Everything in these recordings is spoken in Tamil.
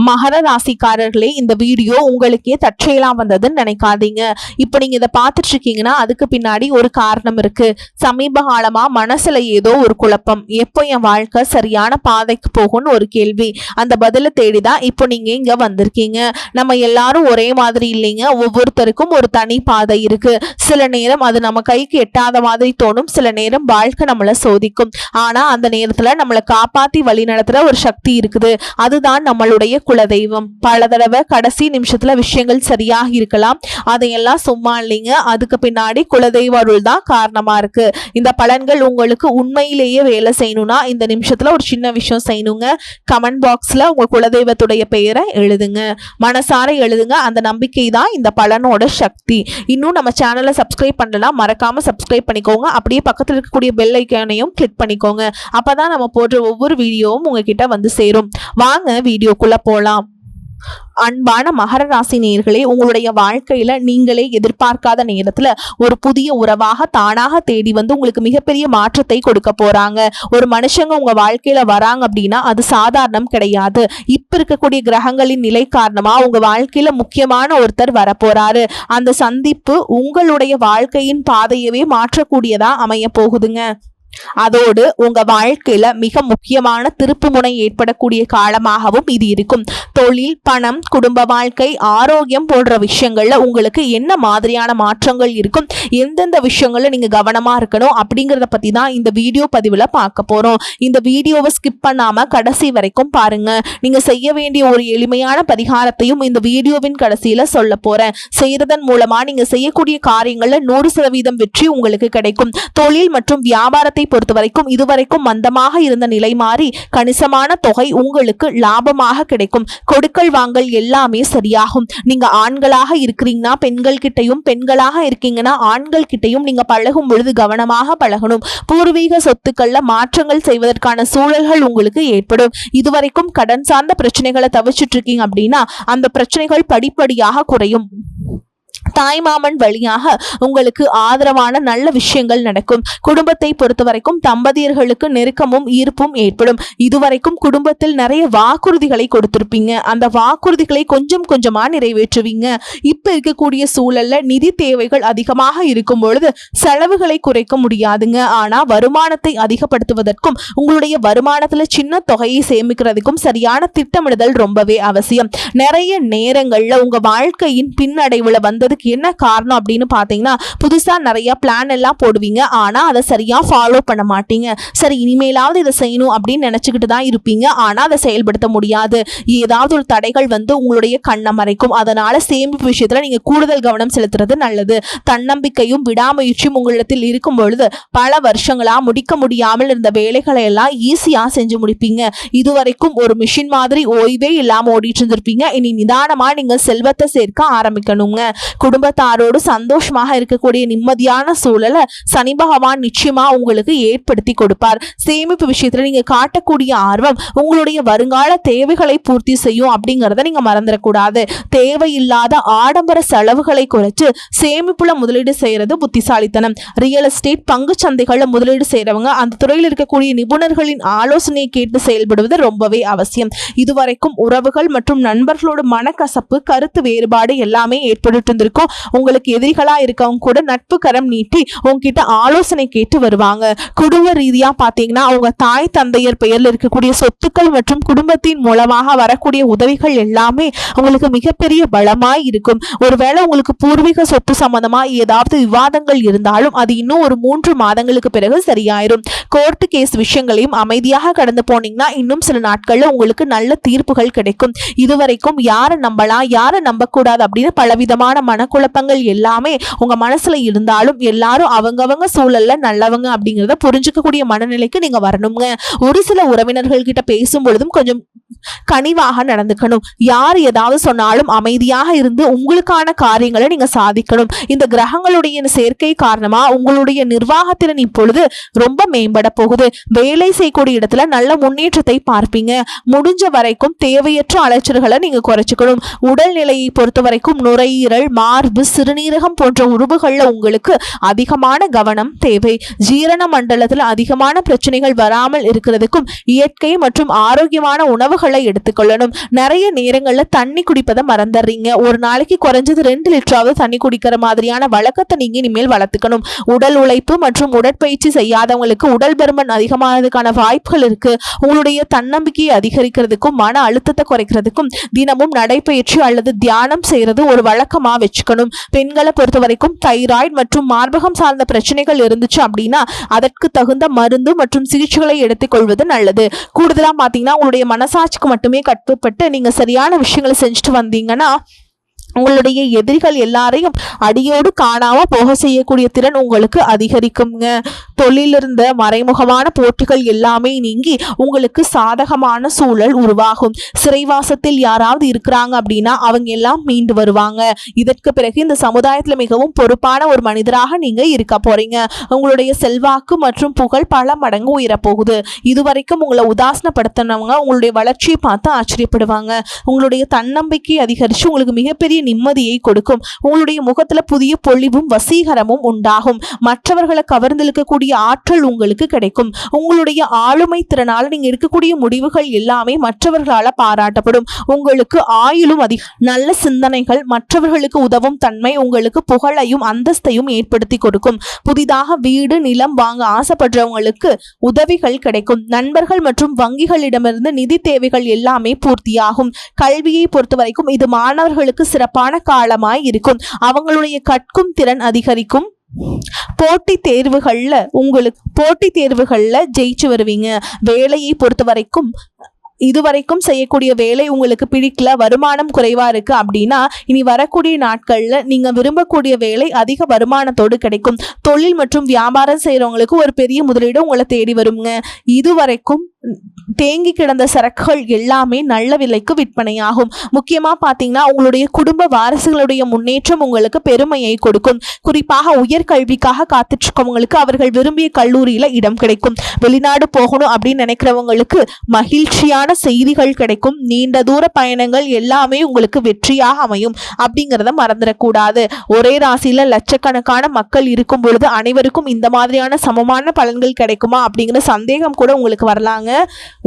மகர ராசிக்காரர்களே, இந்த வீடியோ உங்களுக்கே தற்செயலாம் வந்ததுன்னு நினைக்காதீங்க. இப்போ நீங்க இதை பார்த்துட்டு இருக்கீங்கன்னா அதுக்கு பின்னாடி ஒரு காரணம் இருக்கு. சமீப காலமா மனசுல ஏதோ ஒரு குழப்பம், எப்போ என் வாழ்க்கை சரியான பாதைக்கு போகும்னு ஒரு கேள்வி. அந்த பதிலை தேடிதான் இப்போ நீங்க இங்க வந்திருக்கீங்க. நம்ம எல்லாரும் ஒரே மாதிரி இல்லைங்க. ஒவ்வொருத்தருக்கும் ஒரு தனி பாதை இருக்கு. சில நேரம் அது நம்ம கைக்கு எட்டாத மாதிரி தோணும், சில நேரம் வாழ்க்கை நம்மளை சோதிக்கும். ஆனா அந்த நேரத்துல நம்மளை காப்பாத்தி வழி நடத்துற ஒரு சக்தி இருக்குது. அதுதான் நம்மளுடைய குலதெய்வம். பல தடவை கடைசி நிமிஷத்துல விஷயங்கள் சரியாக இருக்கலாம், அதையெல்லாம் சும்மா இல்லைங்க. அதுக்கு பின்னாடி குலதெய்வ அருள் தான் காரணமா இருக்கு. இந்த பலன்கள் உங்களுக்கு உண்மையிலேயே வேலை செய்யணும்னா இந்த நிமிஷத்துல ஒரு சின்ன விஷயம் செய்யணுங்க. கமெண்ட் பாக்ஸ்ல உங்க குலதெய்வத்துடைய பெயரை எழுதுங்க, மனசார எழுதுங்க. அந்த நம்பிக்கை தான் இந்த பலனோட சக்தி. இன்னும் நம்ம சேனலை சப்ஸ்கிரைப் பண்ணலாம், மறக்காம சப்ஸ்கிரைப் பண்ணிக்கோங்க. அப்படியே பக்கத்தில் இருக்கக்கூடிய பெல் ஐக்கானையும் கிளிக் பண்ணிக்கோங்க. அப்பதான் நம்ம போடுற ஒவ்வொரு வீடியோவும் உங்ககிட்ட வந்து சேரும். வாங்க வீடியோக்குள்ள போலாம். அன்பான மகர ராசி நேயர்களே, உங்களுடைய வாழ்க்கையில நீங்களே எதிர்பார்க்காத நேரத்துல ஒரு புதிய உறவாக தானாக தேடி வந்து உங்களுக்கு மிகப்பெரிய மாற்றத்தை கொடுக்க போறாங்க. ஒரு மனுஷங்க உங்க வாழ்க்கையில வராங்க அப்படின்னா அது சாதாரணம் கிடையாது. இப்ப இருக்கக்கூடிய கிரகங்களின் நிலை காரணமா உங்க வாழ்க்கையில முக்கியமான ஒருத்தர் வரப்போறாரு. அந்த சந்திப்பு உங்களுடைய வாழ்க்கையின் பாதையவே மாற்றக்கூடியதா அமைய போகுதுங்க. அதோடு உங்க வாழ்க்கையில மிக முக்கியமான திருப்பு முனை ஏற்படக்கூடிய காலமாகவும் இது இருக்கும். தொழில், பணம், குடும்ப வாழ்க்கை, ஆரோக்கியம் போன்ற விஷயங்கள்ல உங்களுக்கு என்ன மாதிரியான மாற்றங்கள் இருக்கும், எந்தெந்த விஷயங்கள்ல நீங்க கவனமா இருக்கணும் அப்படிங்கறத பத்தி தான் இந்த வீடியோ பதிவுல பார்க்க போறோம். இந்த வீடியோவை ஸ்கிப் பண்ணாம கடைசி வரைக்கும் பாருங்க. நீங்க செய்ய வேண்டிய ஒரு எளிமையான பரிகாரத்தையும் இந்த வீடியோவின் கடைசியில சொல்ல போறேன். செய்யறதன் மூலமா நீங்க செய்யக்கூடிய காரியங்கள்ல 100% வெற்றி உங்களுக்கு கிடைக்கும். தொழில் மற்றும் வியாபாரத்தை பொறுத்த வரைக்கும் இதுவரைக்கும் மந்தமாக இருந்த நிலை மாறி கணிசமான தொகை உங்களுக்கு லாபமாக கிடைக்கும். கொடுக்கல் வாங்கல் எல்லாமே சரியாகும். நீங்க ஆண்களாக இருக்கிறீங்கன்னா பெண்கள் கிட்டையும், பெண்களாக இருக்கீங்கன்னா ஆண்கள் கிட்டையும் நீங்க பழகும் பொழுது கவனமாக பழகணும். பூர்வீக சொத்துக்கள்ல மாற்றங்கள் செய்வதற்கான சூழல்கள் உங்களுக்கு ஏற்படும். இதுவரைக்கும் கடன் சார்ந்த பிரச்சனைகளை தவிர்த்துட்டு இருக்கீங்க அப்படின்னா அந்த பிரச்சனைகள் படிப்படியாக குறையும். தாய்மாமன் வழியாக உங்களுக்கு ஆதரவான நல்ல விஷயங்கள் நடக்கும். குடும்பத்தை பொறுத்த வரைக்கும் தம்பதியர்களுக்கு நெருக்கமும் ஈர்ப்பும் ஏற்படும். இதுவரைக்கும் குடும்பத்தில் நிறைய வாக்குறுதிகளை கொடுத்திருப்பீங்க. அந்த வாக்குறுதிகளை கொஞ்சம் கொஞ்சமா நிறைவேற்றுவீங்க. இப்ப இருக்கக்கூடிய சூழல்ல நிதி தேவைகள் அதிகமாக இருக்கும் பொழுது செலவுகளை குறைக்க முடியாதுங்க. ஆனா வருமானத்தை அதிகப்படுத்துவதற்கும் உங்களுடைய வருமானத்துல சின்ன தொகையை சேமிக்கிறதுக்கும் சரியான திட்டமிடுதல் ரொம்பவே அவசியம். நிறைய நேரங்கள்ல உங்க வாழ்க்கையின் பின்னடைவுல வந்தது என்ன காரணம் அப்படின்னு பாத்தீங்கன்னா புதுசா நிறைய பிளான் எல்லாம் போடுவீங்க, ஆனா அதை சரியா ஃபாலோ பண்ண மாட்டீங்க. சரி இனிமேலாவது இதை செய்யணும் அப்படின்னு நினைச்சுக்கிட்டு தான் இருப்பீங்க, ஆனா அதை செயல்படுத்த முடியாது. ஏதாவது ஒரு தடைகள் வந்து உங்களுடைய கண்ணை மறைக்கும். அதனால சேமிப்பு விஷயத்துல நீங்க கூடுதல் கவனம் செலுத்துறது நல்லது. தன்னம்பிக்கையும் விடாமுயற்சியும் உங்களிடத்தில் இருக்கும் பொழுது பல வருஷங்களா முடிக்க முடியாமல் இருந்த வேலைகளை எல்லாம் ஈஸியா செஞ்சு முடிப்பீங்க. இதுவரைக்கும் ஒரு மிஷின் மாதிரி ஓய்வே இல்லாம ஓடிட்டு இருந்திருப்பீங்க. இனி நிதானமா நீங்க செல்வத்தை சேர்க்க ஆரம்பிக்கணுங்க. குடும்பத்தாரோடு சந்தோஷமாக இருக்கக்கூடிய நிம்மதியான சூழலை சனி பகவான் நிச்சயமா உங்களுக்கு ஏற்படுத்தி கொடுப்பார். சேமிப்பு விஷயத்துல நீங்க காட்டக்கூடிய ஆர்வம் உங்களுடைய வருங்கால தேவைகளை பூர்த்தி செய்யும் அப்படிங்கறத நீங்க மறந்துடக்கூடாது. தேவையில்லாத ஆடம்பர செலவுகளை குறைச்சு சேமிப்புல முதலீடு செய்யறது புத்திசாலித்தனம். ரியல் எஸ்டேட், பங்கு சந்தைகள்ல முதலீடு செய்யறவங்க அந்த துறையில் இருக்கக்கூடிய நிபுணர்களின் ஆலோசனையை கேட்டு செயல்படுவது ரொம்பவே அவசியம். இதுவரைக்கும் உறவுகள் மற்றும் நண்பர்களோட மனக்கசப்பு, கருத்து வேறுபாடு எல்லாமே ஏற்பட்டு இருந்திருக்கும். உங்களுக்கு எதிரிகளா இருக்கவங்க கூட நட்பு கரம் நீட்டி உங்ககிட்ட ஆலோசனை கேட்டு வருவாங்க. குடும்ப ரீதியா பாத்தீங்கன்னா உங்க தாய் தந்தையர் பெயர்ல இருக்கக்கூடிய சொத்துக்கள் மற்றும் குடும்பத்தின் மூலமாக வரக்கூடிய உதவிகள் எல்லாமே உங்களுக்கு மிகப்பெரிய பலமாய் இருக்கும். ஒருவேளை உங்களுக்கு பூர்வீக சொத்து சம்பந்தமா ஏதாவது விவாதங்கள் இருந்தாலும் அது இன்னும் ஒரு 3 மாதங்களுக்கு பிறகு சரியாயிரும். கோர்ட்டு கேஸ் விஷயங்களையும் அமைதியாக கடந்து போனீங்கன்னா இன்னும் சில நாட்கள்ல உங்களுக்கு நல்ல தீர்ப்புகள் கிடைக்கும். இதுவரைக்கும் யாரை நம்பலாம் யாரை நம்பக்கூடாது அப்படின்னு பலவிதமான மனக்குழப்பங்கள் எல்லாமே உங்க மனசுல இருந்தாலும் எல்லாரும் அவங்கவங்க சூழல்ல நல்லவங்க அப்படிங்கறத புரிஞ்சுக்கக்கூடிய மனநிலைக்கு நீங்க வரணுங்க. ஒரு சில உறவினர்கள் கிட்ட பேசும் பொழுதும் கொஞ்சம் கனிவாக நடந்துக்கணும். யார் ஏதாவது சொன்னாலும் அமைதியாக இருந்து உங்களுக்கான காரியங்களை நீங்க சாதிக்கணும். இந்த கிரகங்களுடைய சேர்க்கை காரணமா உங்களுடைய நிர்வாகத்திறன் இப்பொழுது ரொம்ப மேம்பட போகுது. வேலை செய்யக்கூடிய இடத்துல நல்ல முன்னேற்றத்தை பார்ப்பீங்க. முடிஞ்ச வரைக்கும் தேவையற்ற அலைச்சல்களை நீங்க குறைச்சிக்கணும். உடல்நிலையை பொறுத்த வரைக்கும் நுரையீரல், மார்பு, சிறுநீரகம் போன்ற உறுப்புகள்ல உங்களுக்கு அதிகமான கவனம் தேவை. ஜீரண மண்டலத்துல அதிகமான பிரச்சனைகள் வராமல் இருக்கிறதுக்கும் இயற்கை மற்றும் ஆரோக்கியமான உணவுகளை உணவுகளை எடுத்துக்கொள்ளணும். நிறைய நேரங்கள்ல தண்ணி குடிப்பதை மறந்துடுறீங்க. ஒரு நாளைக்கு குறைஞ்சது 2 லிட்டராவது தண்ணி குடிக்கிற மாதிரியான வழக்கத்தை நீங்க இனிமேல் வளர்த்துக்கணும். உடல் உழைப்பு மற்றும் உடற்பயிற்சி செய்யாதவங்களுக்கு உடல் பருமன் அதிகமானதுக்கான வாய்ப்புகள் இருக்கு. உங்களுடைய தன்னம்பிக்கையை அதிகரிக்கிறதுக்கும் மன அழுத்தத்தை குறைக்கிறதுக்கும் தினமும் நடைப்பயிற்சி அல்லது தியானம் செய்யறது ஒரு வழக்கமா வச்சுக்கணும். பெண்களை பொறுத்த வரைக்கும் தைராய்டு மற்றும் மார்பகம் சார்ந்த பிரச்சனைகள் இருந்துச்சு அப்படின்னா அதற்கு தகுந்த மருந்து மற்றும் சிகிச்சைகளை எடுத்துக்கொள்வது நல்லது. கூடுதலா பாத்தீங்கன்னா உங்களுடைய மனசாட்சிக்கு மட்டுமே கட்டுப்பட்டு நீங்க சரியான விஷயங்களை செஞ்சுட்டு வந்தீங்கன்னா உங்களுடைய எதிரிகள் எல்லாரையும் அடியோடு காணாம போக செய்யக்கூடிய திறன் உங்களுக்கு அதிகரிக்குங்க. தொழிலிருந்த மறைமுகமான போட்டிகள் எல்லாமே நீங்கி உங்களுக்கு சாதகமான சூழல் உருவாகும். சிறைவாசத்தில் யாராவது இருக்கிறாங்க அப்படின்னா அவங்க எல்லாம் மீண்டு வருவாங்க. இதற்கு பிறகு இந்த சமுதாயத்துல மிகவும் பொறுப்பான ஒரு மனிதராக நீங்க இருக்க போறீங்க. உங்களுடைய செல்வாக்கு மற்றும் புகழ் பல மடங்கு உயரப்போகுது. இதுவரைக்கும் உங்களை உதாசனப்படுத்தினவங்க உங்களுடைய வளர்ச்சியை பார்த்து ஆச்சரியப்படுவாங்க. உங்களுடைய தன்னம்பிக்கை அதிகரிச்சு உங்களுக்கு மிகப்பெரிய நிம்மதியை கொடுக்கும். உங்களுடைய முகத்துல புதிய பொலிவும் வசீகரமும் உண்டாகும். மற்றவர்களை கவர்ந்தெழுக்கக்கூடிய ஆற்றல் உங்களுக்கு கிடைக்கும். உங்களுடைய ஆளுமை திறனால நீங்க எடுக்கக்கூடிய முடிவுகள் எல்லாமே மற்றவர்களால பாராட்டப்படும். உங்களுக்கு ஆயுளும் நல்ல சிந்தனைகள் மற்றவர்களுக்கு உதவும் தன்மை உங்களுக்கு புகழையும் அந்தஸ்தையும் ஏற்படுத்தி கொடுக்கும். புதிதாக வீடு நிலம் வாங்க ஆசைப்படுறவங்களுக்கு உதவிகள் கிடைக்கும். நண்பர்கள் மற்றும் வங்கிகளிடமிருந்து நிதி தேவைகள் எல்லாமே பூர்த்தியாகும். கல்வியை பொறுத்த வரைக்கும் இது மாணவர்களுக்கு சிறப்பான காலமாய் இருக்கும். அவங்களுடைய கற்கும் திறன் அதிகரிக்கும். போட்டித் தேர்வுகள்ல ஜெயிச்சு வருவீங்க. வேலையை பொறுத்த வரைக்கும் இதுவரைக்கும் செய்யக்கூடிய வேலை உங்களுக்கு பிடிக்கல, வருமானம் குறைவா இருக்கு அப்படின்னா இனி வரக்கூடிய நாட்கள்ல நீங்க விரும்பக்கூடிய வேலை அதிக வருமானத்தோடு கிடைக்கும். தொழில் மற்றும் வியாபாரம் செய்யறவங்களுக்கு ஒரு பெரிய முதலீடு உங்களை தேடி வருங்க. இதுவரைக்கும் தேங்கி கிடந்த சரக்குகள் எல்லாமே நல்ல விலைக்கு விற்பனையாகும். முக்கியமா பாத்தீங்கன்னா உங்களுடைய குடும்ப வாரிசுகளுடைய முன்னேற்றம் உங்களுக்கு பெருமையை கொடுக்கும். குறிப்பாக உயர்கல்விக்காக காத்துட்டு இருக்கவங்களுக்கு அவர்கள் விரும்பிய கல்லூரியில இடம் கிடைக்கும். வெளிநாடு போகணும் அப்படின்னு நினைக்கிறவங்களுக்கு மகிழ்ச்சியான செய்திகள் கிடைக்கும். நீண்ட தூர பயணங்கள் எல்லாமே உங்களுக்கு வெற்றியாக அமையும். அப்படிங்கிறத மறந்துடக்கூடாது. ஒரே ராசியில லட்சக்கணக்கான மக்கள் இருக்கும் பொழுது அனைவருக்கும் இந்த மாதிரியான சமமான பலன்கள் கிடைக்குமா அப்படிங்கிற சந்தேகம் கூட உங்களுக்கு வரலாங்க.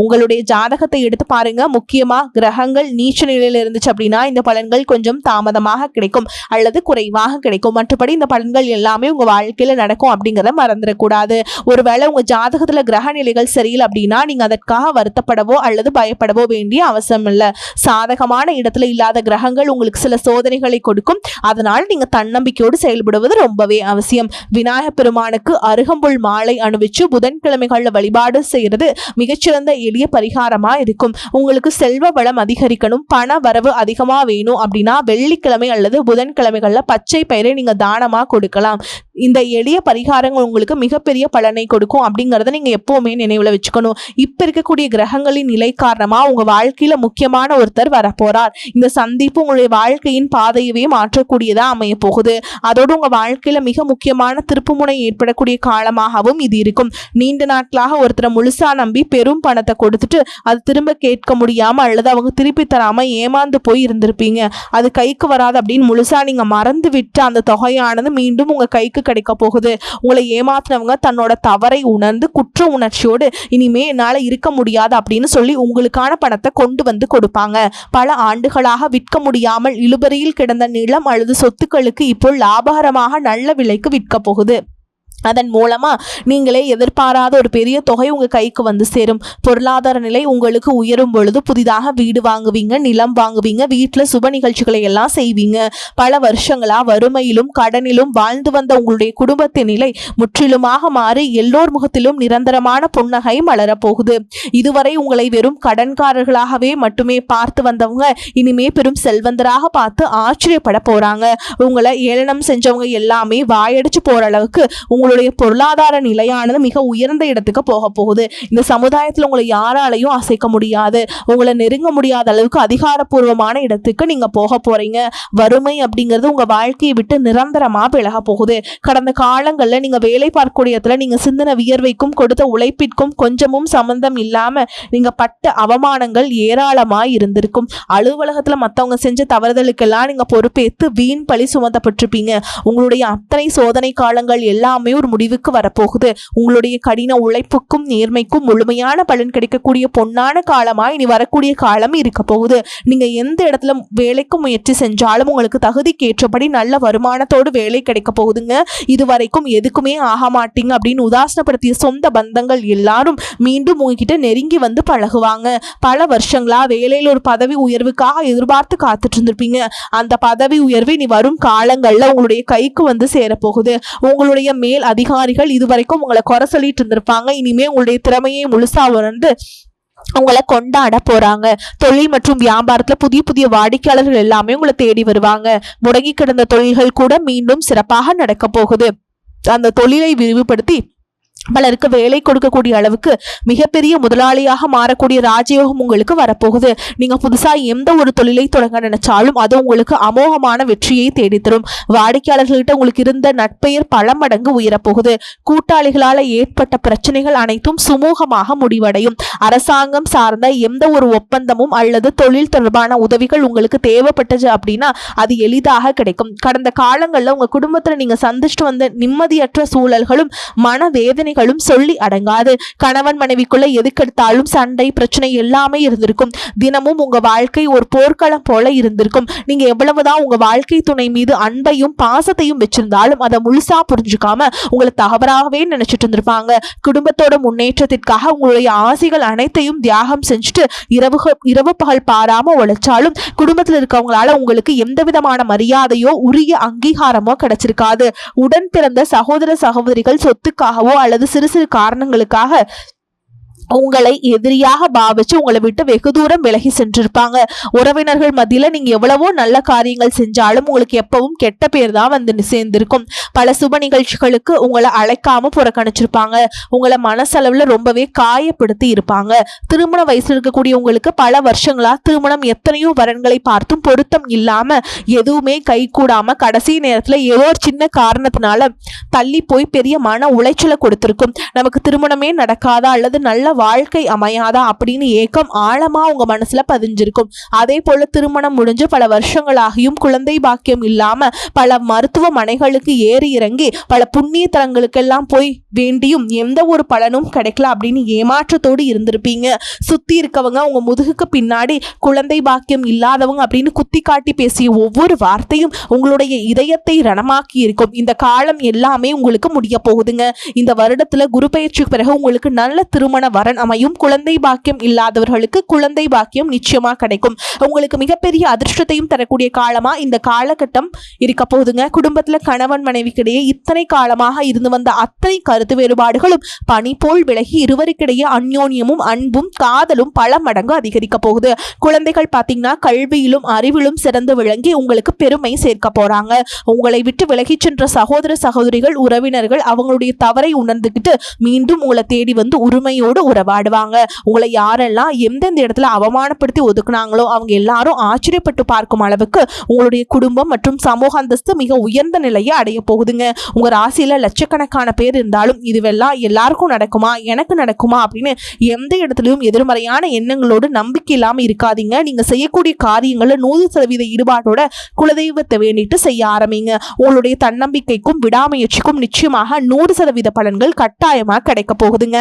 உங்களுடைய ஜாதகத்தை எடுத்து பாருங்க. முக்கியமா கிரகங்கள் நீச்ச நிலையில இருந்துச்சு அப்படின்னா இந்த பலன்கள் கொஞ்சம் தாமதமாக கிடைக்கும் அல்லது குறைவாக கிடைக்கும். மற்றபடி இந்த பலன்கள் எல்லாமே உங்க வாழ்க்கையில நடக்கும் அப்படிங்கிறத மறந்துடக்கூடாது. ஒருவேளை உங்க ஜாதகத்துல கிரக நிலைகள் சரியில்லை அப்படின்னா நீங்க அதற்காக வருத்தப்படவோ அல்லது பயப்படவோ வேண்டிய அவசியம் இல்லை. சாதகமான இடத்துல இல்லாத கிரகங்கள் உங்களுக்கு சில சோதனைகளை கொடுக்கும். அதனால் நீங்க தன்னம்பிக்கையோடு செயல்படுவது ரொம்பவே அவசியம். விநாயகப் பெருமானுக்கு அருகம்புல் மாலை அணிவிச்சு புதன்கிழமைகள்ல வழிபாடு செய்யறது மிகச்சிறந்த எளிய பரிகாரமா இருக்கும். உங்களுக்கு செல்வ வளம் அதிகரிக்கணும், பண வரவு அதிகமா வேணும் அப்படின்னா வெள்ளிக்கிழமை அல்லது புதன்கிழமைகள்ல பச்சை பயிரை நீங்க தானமா கொடுக்கலாம். இந்த எளிய பரிகாரங்கள் உங்களுக்கு மிகப்பெரிய பலனை கொடுக்கும் அப்படிங்கறத நீங்க எப்பவுமே நினைவுல வச்சுக்கணும். இப்ப இருக்கக்கூடிய கிரகங்களின் நிலை காரணமா உங்க வாழ்க்கையில முக்கியமான ஒருத்தர் வரப்போறார். இந்த சந்திப்பு உங்களுடைய வாழ்க்கையின் பாதையவே மாற்றக்கூடியதா அமைய போகுது. அதோடு உங்க வாழ்க்கையில மிக முக்கியமான திருப்புமுனை ஏற்படக்கூடிய காலமாகவும் இது இருக்கும். நீண்ட நாட்களாக ஒருத்தரை முழுசா நம்பி பெரும் பணத்தை கொடுத்துட்டு அது திரும்ப கேட்க முடியாம அல்லது அவங்க திருப்பி தராம ஏமாந்து போய் இருந்திருப்பீங்க. அது கைக்கு வராது அப்படின்னு முழுசா நீங்க மறந்து விட்டு அந்த தொகையானது மீண்டும் உங்க கைக்கு கிடைக்க போகுது. உங்களை ஏமாத்தினவங்க தன்னோட தவறை உணர்ந்து குற்ற உணர்ச்சியோடு இனிமே என்னால இருக்க முடியாது அப்படின்னு சொல்லி உங்களுக்கான பணத்தை கொண்டு வந்து கொடுப்பாங்க. பல ஆண்டுகளாக விற்க முடியாமல் இழுபறியில் கிடந்த நிலம் அல்லது சொத்துக்களுக்கு இப்போ லாபகரமாக நல்ல விலைக்கு விற்க போகுது. அதன் மூலமா நீங்களே எதிர்பாராத ஒரு பெரிய தொகை உங்க கைக்கு வந்து சேரும். பொருளாதார நிலை உங்களுக்கு உயரும் பொழுது புதிதாக வீடு வாங்குவீங்க, நிலம் வாங்குவீங்க, வீட்டுல சுப நிகழ்ச்சிகளை எல்லாம் செய்வீங்க. பல வருஷங்களா வறுமையிலும் கடனிலும் வாழ்ந்து வந்த உங்களுடைய குடும்பத்தின் நிலை முற்றிலுமாக மாறி எல்லோர் முகத்திலும் நிரந்தரமான புன்னகை மலர போகுது. இதுவரை உங்களை வெறும் கடன்காரர்களாகவே மட்டுமே பார்த்து வந்தவங்க இனிமே பெரும் செல்வந்தராக பார்த்து ஆச்சரியப்பட போறாங்க. உங்களை ஏளனம் செஞ்சவங்க எல்லாமே வாயடிச்சு போற அளவுக்கு உங்களுடைய பொருளாதார நிலையானது மிக உயர்ந்த இடத்துக்கு போக போகுது. இந்த சமுதாயத்துல உங்களை யாராலையும் அசைக்க முடியாது. உங்களை நெருங்க முடியாத அளவுக்கு அதிகாரப்பூர்வமான இடத்துக்கு நீங்க போக போறீங்க. வறுமை அப்படிங்கிறது உங்க வாழ்க்கையை விட்டு நிரந்தரமா விலக போகுது. கடந்த காலங்கள்ல நீங்க வேலை பார்க்கக்கூடிய இடத்துல நீங்க சிந்தின வியர்வைக்கும் கொடுத்த உழைப்பிற்கும் கொஞ்சமும் சம்பந்தம் இல்லாம நீங்க பட்ட அவமானங்கள் ஏராளமாய் இருந்திருக்கும். அலுவலகத்துல மத்தவங்க செஞ்ச தவறுதலுக்கெல்லாம் நீங்க பொறுப்பேற்று வீண் பழி சுமத்தப்பட்டிருப்பீங்க. உங்களுடைய அத்தனை சோதனை காலங்கள் எல்லாமே ஒரு முடிவுக்கு வரப்போகுது. உங்களுடைய கடின உழைப்புக்கும் நேர்மைக்கும் முழுமையான பலன் கிடைக்கக்கூடிய பொன்னான காலமா இனி வரக்கூடிய காலம் இருக்க போகுது. நீங்க எந்த இடத்துல வேலைக்கு முயற்சி செஞ்சாலும் உங்களுக்கு தகுதிக்கு ஏற்றபடி நல்ல வருமானத்தோடு வேலை கிடைக்க போகுதுங்க. இதுவரைக்கும் எதுக்குமே ஆக மாட்டீங்க அப்படின்னு உதாசனப்படுத்திய சொந்த பந்தங்கள் எல்லாரும் மீண்டும் உங்ககிட்ட நெருங்கி வந்து பழகுவாங்க. பல வருஷங்களா வேலையில் ஒரு பதவி உயர்வுக்காக எதிர்பார்த்து காத்துட்டு இருந்திருப்பீங்க. அந்த பதவி உயர்வு இனி வரும் காலங்கள்ல உங்களுடைய கைக்கு வந்து சேரப்போகுது. உங்களுடைய மேல் அதிகாரிகள் இதுவரைக்கும் உங்களை குறை சொல்லிட்டு இருந்திருப்பாங்க. இனிமே உங்களுடைய திறமையை முழுசா உணர்ந்து உங்களை கொண்டாட போறாங்க. தொழில் மற்றும் வியாபாரத்துல புதிய புதிய வாடிக்கையாளர்கள் எல்லாமே உங்களை தேடி வருவாங்க. முடங்கி கிடந்த தொழில்கள் கூட மீண்டும் சிறப்பாக நடக்க போகுது. அந்த தொழிலை விரிவுபடுத்தி பலருக்கு வேலை கொடுக்கக்கூடிய அளவுக்கு மிகப்பெரிய முதலாளியாக மாறக்கூடிய ராஜயோகம் உங்களுக்கு வரப்போகுது. நீங்க புதுசா எந்த ஒரு தொழிலை தொடங்க நினைச்சாலும் அது உங்களுக்கு அமோகமான வெற்றியை தேடித்தரும். வாடிக்கையாளர்கள்ட்ட உங்களுக்கு இருந்த நட்பெயர் பல மடங்கு உயரப்போகுது. கூட்டாளிகளால் ஏற்பட்ட பிரச்சனைகள் அனைத்தும் சுமூகமாக முடிவடையும். அரசாங்கம் சார்ந்த எந்த ஒரு ஒப்பந்தமும் அல்லது தொழில் தொடர்பான உதவிகள் உங்களுக்கு தேவைப்பட்டது அப்படின்னா அது எளிதாக கிடைக்கும். கடந்த காலங்களில் உங்க குடும்பத்துல நீங்க சந்திச்சுட்டு வந்த நிம்மதியற்ற சூழல்களும் மனவேதனை சொல்லி அடங்காது. கணவன் மனைவிக்குள்ள எதுக்கெடுத்தாலும் சண்டை பிரச்சனை எல்லாமே இருந்திருக்கும். தினமும் உங்க வாழ்க்கை ஒரு போர்க்களம் போல இருந்திருக்கும். நீங்க எவ்வளவுதான் உங்க வாழ்க்கை துணை மீது அன்பையும் பாசத்தையும் வச்சிருந்தாலும் அதை முழுசா புரிஞ்சுக்காம உங்களை தவறாகவே நினைச்சிட்டு இருந்திருப்பாங்க. குடும்பத்தோட முன்னேற்றத்திற்காக உங்களுடைய ஆசைகள் அனைத்தையும் தியாகம் செஞ்சுட்டு இரவு பகல் பாராம உழைச்சாலும் குடும்பத்தில் இருக்கவங்களால உங்களுக்கு எந்த விதமான மரியாதையோ உரிய அங்கீகாரமோ கிடைச்சிருக்காது. உடன் பிறந்த சகோதர சகோதரிகள் சொத்துக்காகவோ அல்லது சிறு சிறு காரணங்களுக்காக உங்களை எதிரியாக பாவிச்சு உங்களை விட்டு வெகு தூரம் விலகி சென்றிருப்பாங்க. உறவினர்கள் மத்தியில நீங்க எவ்வளவோ நல்ல காரியங்கள் செஞ்சாலும் உங்களுக்கு எப்பவும் கெட்ட பேர் தான் வந்து சேர்ந்திருக்கும். பல சுப நிகழ்ச்சிகளுக்கு உங்களை அழைக்காம புறக்கணிச்சிருப்பாங்க. உங்களை மனசளவுல ரொம்பவே காயப்படுத்தி இருப்பாங்க. திருமண வயசுல இருக்கக்கூடிய உங்களுக்கு பல வருஷங்களா திருமணம் எத்தனையோ வரன்களை பார்த்தும் பொருத்தம் இல்லாம எதுவுமே கை கூடாம கடைசி நேரத்துல ஏதோ ஒரு சின்ன காரணத்தினால தள்ளி போய் பெரிய மன உளைச்சலை கொடுத்திருக்கும். நமக்கு திருமணமே நடக்காதா அல்லது நல்ல வாழ்க்கை அமையாதா அப்படின்னு ஏக்கம் ஆழமா உங்க மனசுல பதிஞ்சிருக்கும். அதே போல திருமணம் முடிஞ்சு பல வருஷங்களாகியும் குழந்தை பாக்கியம் இல்லாம பல மருத்துவமனைகளுக்கு ஏறி இறங்கி பல புண்ணிய தலங்களுக்கெல்லாம் போய் வேண்டியும் எந்த ஒரு பலனும் கிடைக்கல அப்படின்னு ஏமாற்றத்தோடு இருந்திருப்பீங்க. சுத்தி இருக்கவங்க உங்க முதுகுக்கு பின்னாடி குழந்தை பாக்கியம் இல்லாதவங்க அப்படின்னு குத்தி காட்டி பேசிய ஒவ்வொரு வார்த்தையும் உங்களுடைய இதயத்தை ரணமாக்கி இருக்கும். இந்த காலம் எல்லாமே உங்களுக்கு முடிய போகுதுங்க. இந்த வருடத்துல குரு பயிற்சிக்கு பிறகு உங்களுக்கு நல்ல திருமண வரன் அமையும். குழந்தை பாக்கியம் இல்லாதவர்களுக்கு குழந்தை பாக்கியம் நிச்சயமா கிடைக்கும். உங்களுக்கு மிகப்பெரிய அதிர்ஷ்டத்தையும் தரக்கூடிய காலமா இந்த காலகட்டம் இருக்க போகுதுங்க. குடும்பத்துல கணவன் மனைவிக்கிடையே இத்தனை காலமாக இருந்து வந்த அத்தனை கருத்து வேறுபாடுகளும் பனி போல் விலகி இருவருக்கிடையே அந்யோன்யமும் அன்பும் காதலும் பல மடங்கு அதிகரிக்க போகுது. குழந்தைகள் பாத்தீங்கன்னா கல்வியிலும் அறிவிலும் சிறந்து விளங்கி உங்களுக்கு பெருமை சேர்க்க போறாங்க. உங்களை விட்டு விலகி சென்ற சகோதர சகோதரிகள் உறவினர்கள் அவங்களுடைய தவறை உணர்ந்துகிட்டு மீண்டும் உங்களை தேடி வந்து உரிமையோடு உறவாடுவாங்க. உங்களை யாரெல்லாம் எந்தெந்த இடத்துல அவமானப்படுத்தி ஒதுக்குனாங்களோ அவங்க எல்லாரும் ஆச்சரியப்பட்டு பார்க்கும் அளவுக்கு உங்களுடைய குடும்பம் மற்றும் சமூக அந்தஸ்து மிக உயர்ந்த நிலையை அடைய போகுதுங்க. உங்க ராசியில லட்சக்கணக்கான பேர் இருந்தாலும் இதுவெல்லாம் எல்லாருக்கும் நடக்குமா எனக்கு நடக்குமா அப்படின்னு எந்த இடத்துலயும் எதிர்மறையான எண்ணங்களோடு நம்பிக்கை இல்லாம இருக்காதீங்க. நீங்க செய்யக்கூடிய காரியங்கள்ல 100% ஈடுபாட்டோட குலதெய்வத்தை வேண்டிட்டு செய்ய ஆரம்பிங்க. உங்களுடைய தன்னம்பிக்கைக்கும் விடாமுயற்சிக்கும் நிச்சயமாக 100% பலன்கள் கட்டாயமா கிடைக்க போகுதுங்க.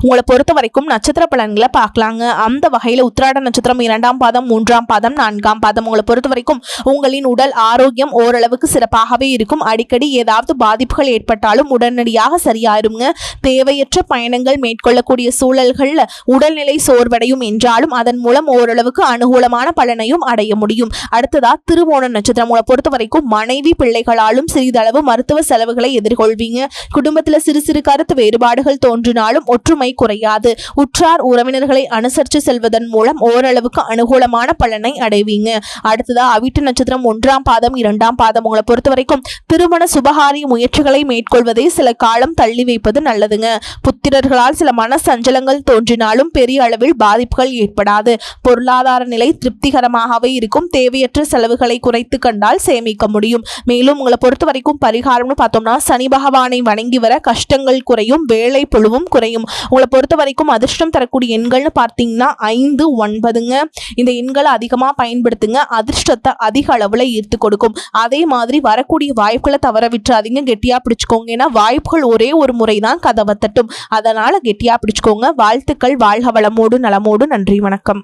உங்களை பொறுத்த வரைக்கும் நட்சத்திர பலன்களை பார்க்கலாங்க. அந்த வகையில உத்திராட நட்சத்திரம் 2ஆம் பாதம் 3ஆம் பாதம் 4ஆம் பாதம் உங்களை பொறுத்த வரைக்கும் உங்களின் உடல் ஆரோக்கியம் ஓரளவுக்கு சிறப்பாகவே இருக்கும். அடிக்கடி ஏதாவது பாதிப்புகள் ஏற்பட்டாலும் உடனடியாக சரியாயிருங்க. தேவையற்ற பயணங்கள் மேற்கொள்ளக்கூடிய சூழல்கள்ல உடல்நிலை சோர்வடையும் என்றாலும் அதன் மூலம் ஓரளவுக்கு அனுகூலமான பலனையும் அடைய முடியும். அடுத்ததா திருவோண நட்சத்திரம் உங்களை பொறுத்த வரைக்கும் மனைவி பிள்ளைகளாலும் சிறிதளவு மருத்துவ செலவுகளை எதிர்கொள்வீங்க. குடும்பத்துல சிறு சிறு கருத்து வேறுபாடுகள் தோன்றினாலும் ஒற்றுமை குறையாது. உற்றார் உறவினர்களை அனுசரித்து செல்வதன் மூலம் ஓரளவுக்கு அனுகூலமான பலனை அடைவீங்க. அடுத்ததா அவிட்ட நட்சத்திரம் 1ஆம் பாதம் 2ஆம் பாதம் உங்களை பொறுத்த வரைக்கும் திருமண சுபகாரிய முயற்சிகளை மேற்கொள்வதை சில காலம் தள்ளி வைப்பது நல்லதுங்க. புத்திரர்களால் சில மன சஞ்சலங்கள் தோன்றினாலும் பெரிய அளவில் பாதிப்புகள் ஏற்படாது. பொருளாதார நிலை திருப்திகரமாகவே இருக்கும். தேவையற்ற செலவுகளை குறைத்து கண்டால் சேமிக்க முடியும். மேலும் உங்களை பொறுத்த வரைக்கும் பரிகாரம்னு பார்த்தோம்னா சனி பகவானை வணங்கி வர கஷ்டங்கள் குறையும், வேலை பொழுவும் குறையும். உங்களை பொறுத்த வரைக்கும் அதிர்ஷ்டம் தரக்கூடிய எண்கள்னு பார்த்தீங்கன்னா 5, 9ங்க. இந்த எண்களை அதிகமாக பயன்படுத்துங்க. அதிர்ஷ்டத்தை அதிக அளவில் ஈர்த்து கொடுக்கும். அதே மாதிரி வரக்கூடிய வாய்ப்புகளை தவற விட்டுறாதீங்க, கெட்டியாக பிடிச்சிக்கோங்க. ஏன்னா வாய்ப்புகள் ஒரே ஒரு முறை தான் கதவை தட்டும். அதனால் கெட்டியாக பிடிச்சிக்கோங்க. வாழ்த்துக்கள். வாழ்க வளமோடு நலமோடு. நன்றி, வணக்கம்.